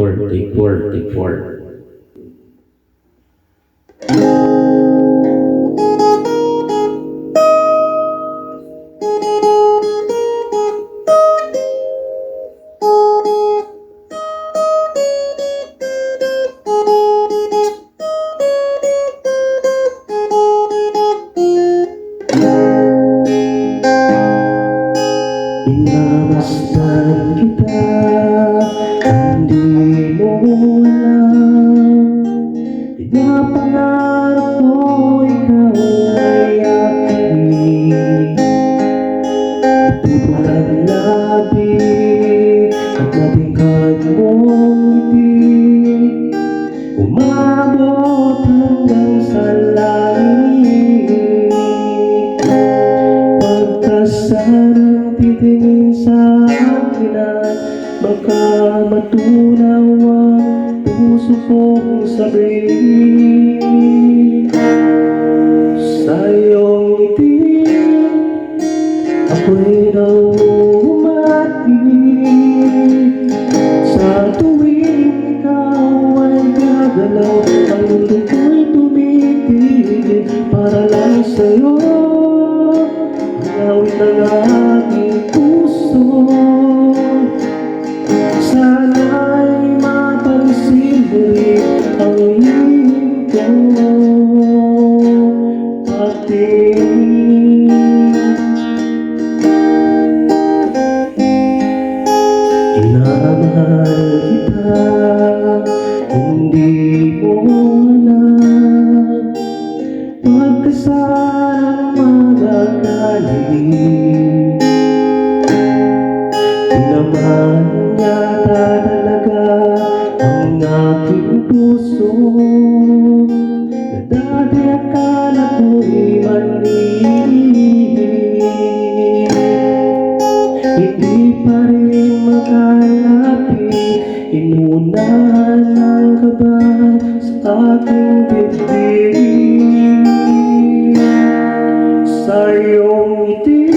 Take four. Inamastan kita, hindi mo alam. Pinapangarap ko ikaw ay aking. Tutulang labi at matingkad mong ngiti, umabot hanggang sa langit. Pagkasarang titingin sa akin at baka matunaw ang puso kong sabihin. Sa iyong ngiti ako'y nauumatig. Sa tuwing ikaw ay gagalaw, ang mundo ko'y tumitigil para lang sa'yo. Awit ng aking puso, sana'y mapansin mo rin ang hingin ko. Patingin, inamahal kita, hindi mo alam. Pagkasarang magaling, di naman yata talaga ang aking puso, na dati akala ko'y mali. Hindi pa rin makalapit, inuunahan ang kaba sa aking bibig. Sa iyong ngiti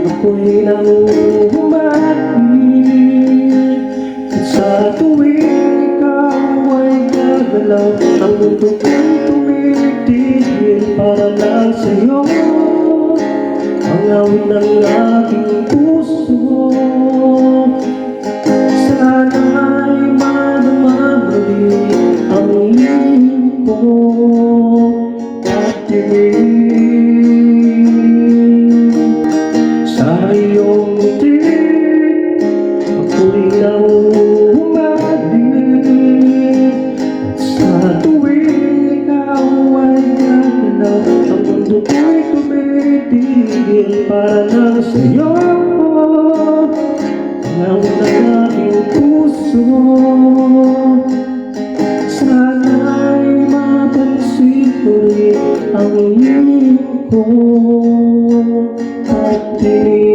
ako'y nauumatig. At sa tuwing ikaw ay gagalaw, ang mundo ko'y tumitigil para lang sa'yo. Ang awit ng aking puso, sana'y madamabali ang hingin ko. Sa iyong ngiti ako'y nauumatig. At sa tuwing ikaw ay gagalaw, ang mundo ko'y tumitigil para lang sa'yo. Ang awit ng aking puso, sana'y mapansin mo rin ang hingin ko. Pati